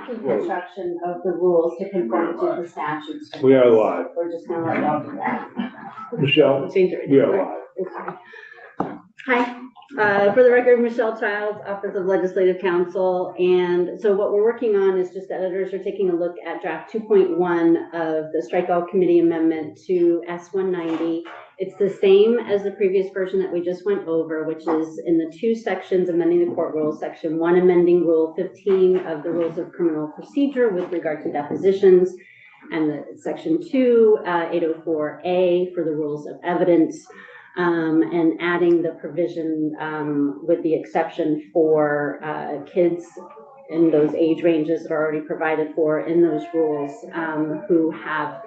reconstruction of the rules to conform to the statutes. We are live. We're just gonna let y'all do that. Michelle, we are live. Hi, for the record, Michelle Childs, Office of Legislative Counsel. And so what we're working on is just editors are taking a look at draft 2.1 of the Strikeout Committee Amendment to S190. It's the same as the previous version that we just went over, which is in the two sections amending the court rules. Section 1 amending Rule 15 of the Rules of Criminal Procedure with regard to depositions, and the Section 2, 804A for the Rules of Evidence. And adding the provision with the exception for kids in those age ranges that are already provided for in those rules who have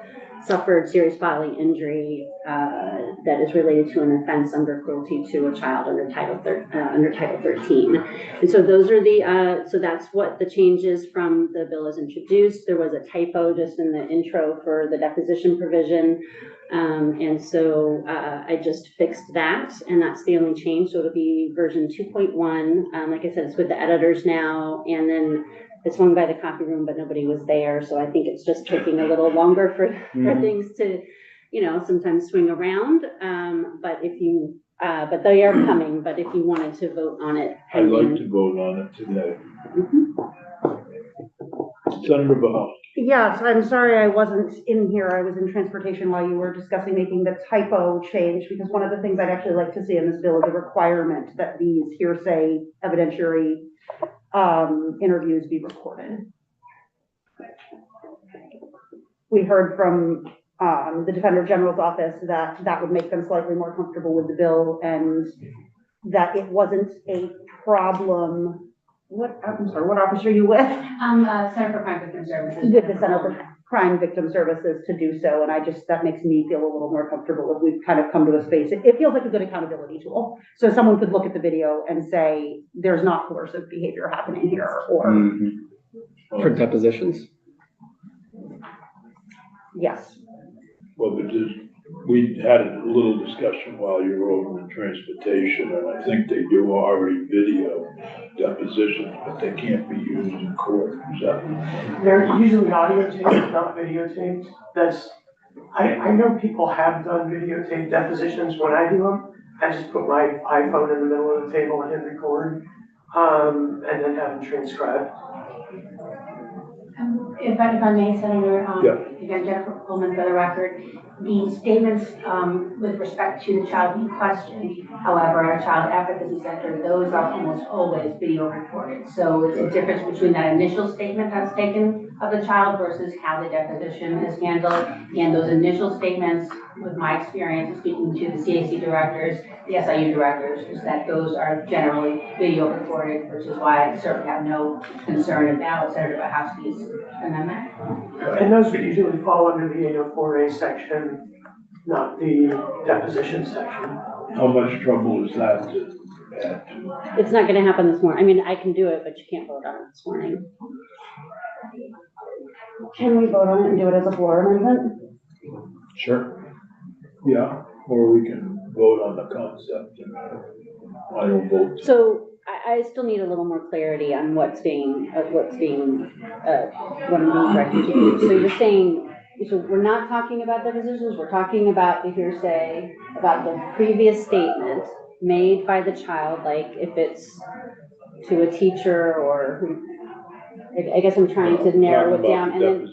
suffered serious bodily injury that is related to an offense under cruelty to a child under Title 13. And so those are the, so that's what the changes from the bill is introduced. There was a typo just in the intro for the deposition provision. And so I just fixed that, and that's the only change. So it'll be version 2.1. Like I said, it's with the editors now, and then it's swung by the copy room, but nobody was there. So I think it's just taking a little longer for things to, you know, sometimes swing around. But if you, but they are coming. But if you wanted to vote on it, I'd like to vote on it today. Senator Bell. Yes, I'm sorry I wasn't in here. I was in transportation while you were discussing making the typo change, because one of the things I'd actually like to see in this bill is a requirement that these hearsay evidentiary interviews be recorded. We heard from the Defender General's office that that would make them slightly more comfortable with the bill, and that it wasn't a problem. I'm sorry, what office are you with? Center for Crime Victim Services. With the Center for Crime Victim Services to do so, and that makes me feel a little more comfortable if we've kind of come to a space. It feels like a good accountability tool. So someone could look at the video and say, there's not coercive behavior happening here, or. For depositions? Yes. Well, but we had a little discussion while you were over in transportation, and I think they do already video depositions, but they can't be used in court. Is that? They're usually audio taped, not videotaped. I know people have done videotape depositions. When I do them, I just put my iPhone in the middle of the table and hit record, and then have them transcribed. If I may, Senator, Yeah. Again, Jennifer Pullman for the record, the statements with respect to the child in question, however, our child advocacy center, those are almost always video recorded. So it's a difference between that initial statement that's taken of the child versus how the deposition is handled. And those initial statements, with my experience speaking to the CAC directors, the SIU directors, is that those are generally video recorded, which is why I certainly have no concern about Senator Wachowski's amendment. And those would usually fall under the 804A section, not the deposition section. How much trouble is that to add to? It's not going to happen this morning. I mean, I can do it, but you can't vote on it this morning. Can we vote on it and do it as a floor amendment? Sure. Yeah, or we can vote on the concept and I don't vote. So I still need a little more clarity on what I'm being directed to do. So you're saying, so we're not talking about depositions, we're talking about the hearsay, about the previous statement made by the child, like if it's to a teacher or who, I guess I'm trying to narrow it down. And then,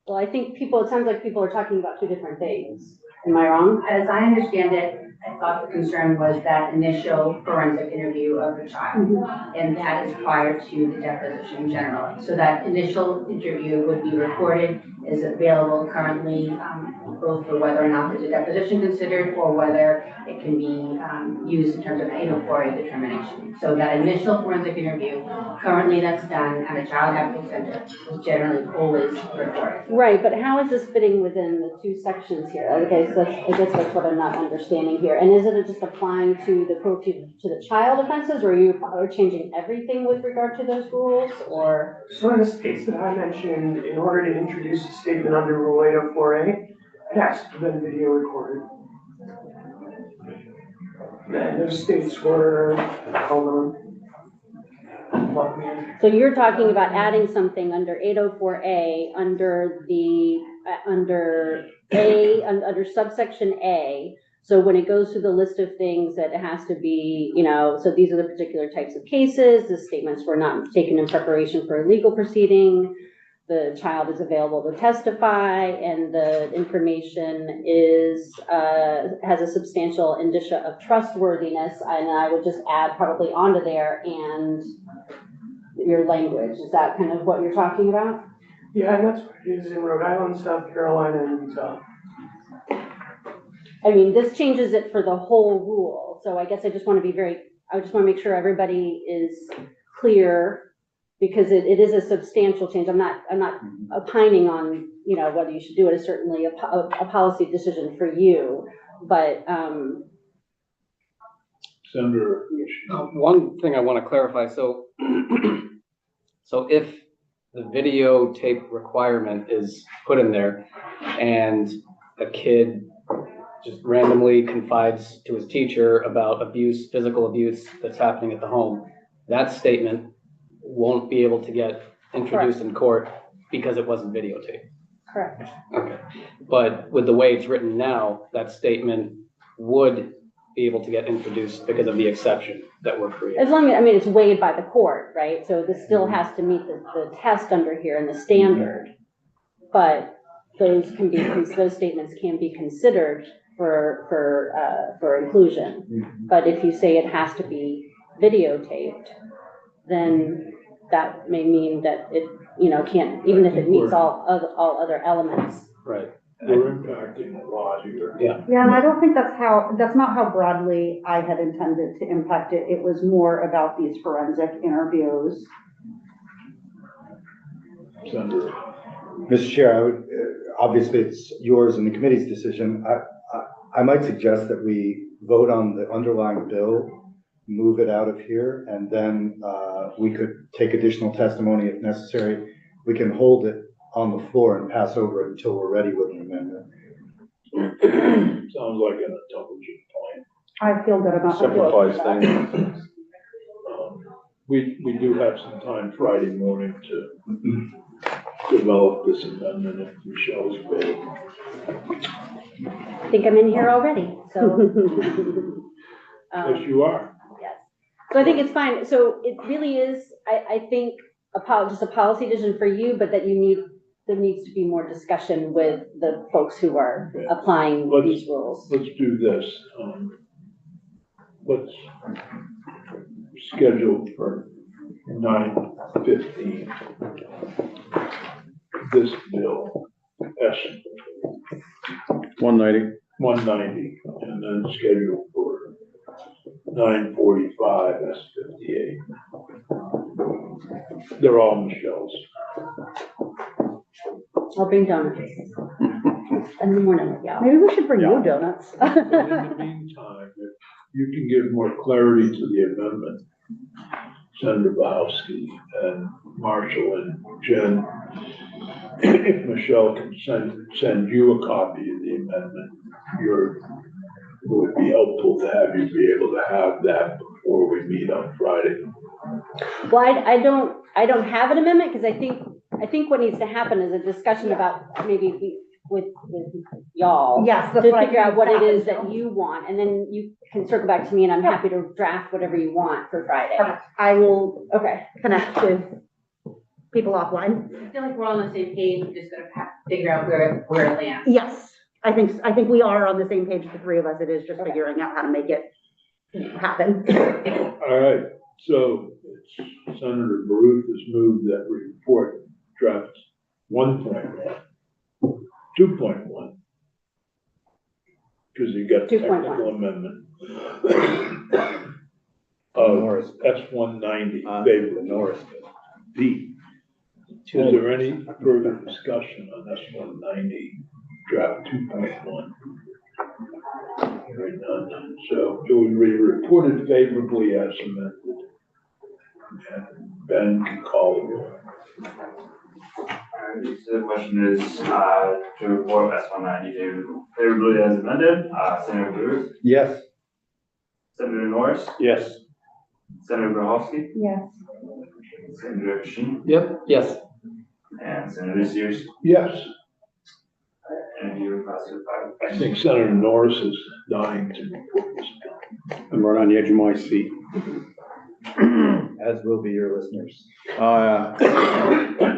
well, I think it sounds like people are talking about two different things. Am I wrong? As I understand it, I thought the concern was that initial forensic interview of the child, and that is prior to the deposition generally. So that initial interview would be recorded, is available currently, both for whether or not there's a deposition considered or whether it can be used in terms of 804A determination. So that initial forensic interview, currently that's done at a child advocacy center, is generally always recorded. Right, but how is this fitting within the two sections here? Okay, so I guess that's what I'm not understanding here. And is it just applying to the cruelty to the child offenses, or are you changing everything with regard to those rules, or? So in this case that I mentioned, in order to introduce a statement under Rule 804A, it has to have been video recorded. And those states were, hold on. plug me in. So you're talking about adding something under 804A, under the, under subsection A. So when it goes through the list of things that it has to be, so these are the particular types of cases, the statements were not taken in preparation for a legal proceeding, the child is available to testify, and the information is, has a substantial indicia of trustworthiness, and I would just add probably onto there, and your language. Is that kind of what you're talking about? Yeah, and that's what it is in Rhode Island, South Carolina, and Utah. I mean, this changes it for the whole rule, so I guess I just want to make sure everybody is clear, because it is a substantial change. I'm not opining on, whether you should do it. Is certainly a policy decision for you, but, Senator. One thing I want to clarify, so if the videotape requirement is put in there and a kid just randomly confides to his teacher about abuse, physical abuse that's happening at the home, that statement won't be able to get introduced in court because it wasn't videotaped. correct. Okay. But with the way it's written now, that statement would be able to get introduced because of the exception that we're creating. As long as, it's weighed by the court, right? So this still has to meet the test under here and the standard. But those statements can be considered for inclusion. But if you say it has to be videotaped, then that may mean that it, can't, even if it meets all other elements. Right. We're impacting a lot here. Yeah. Yeah, and I don't think that's not how broadly I had intended to impact it. It was more about these forensic interviews. Senator. Mr. Chair, I would, obviously it's yours and the committee's decision. I might suggest that we vote on the underlying bill, move it out of here, and then we could take additional testimony if necessary. We can hold it on the floor and pass over it until we're ready with an amendment. Sounds like an intelligent plan. I feel good about Simplifies that. things. We do have some time Friday morning to develop this amendment if Michelle's available. I think I'm in here already, so. Yes, you are. Yes. So I think it's fine. So it really is, I think, just a policy decision for you, but that there needs to be more discussion with the folks who are applying these rules. Let's do this. Let's schedule for 9:15. This bill, S 190, and then schedule for 9:45, S 58. They're all Michelle's. I'll bring donuts. And the morning with y'all. Maybe we should bring you donuts. But in the meantime, if you can give more clarity to the amendment, Senator Bowski and Marshall and Jen, if Michelle can send you a copy of the amendment, it would be helpful to have you be able to have that before we meet on Friday. Well, I don't have an amendment, because I think what needs to happen is a discussion about maybe with y'all. Yes, To that's what I figure out what it is think. that you want, and then you can circle back to me, and I'm happy to draft whatever you want for Friday. Perfect. I will Okay. connect with people offline. I feel like we're all on the same page, we're just gonna figure out where it lands. Yes, I think we are on the same page, the three of us. It is just figuring out how to make it happen. All right, so Senator Baruch has moved that we report draft 1.1, 2.1, because you got the 2.1. technical amendment of S 190 favorable. Norris. B. Is there any further discussion on S 190 draft 2.1? Hearing none, so it would be reported favorably as amended. And Ben can call the roll. Alright, so the question is, to report S 192 favorably as amended, Senator Lewis, Yes. Senator Norris, Yes. Senator Grohowski, Yes. Senator Christian, Yep, yes. and Senator Sears, Yes, and you were positive five. I think Senator Norris is dying to report this. I'm right on the edge of my seat. As will be your listeners.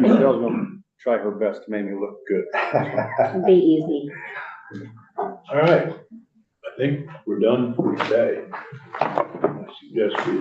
Michelle's gonna try her best to make me look good. Be easy. All right, I think we're done for today. I suggest we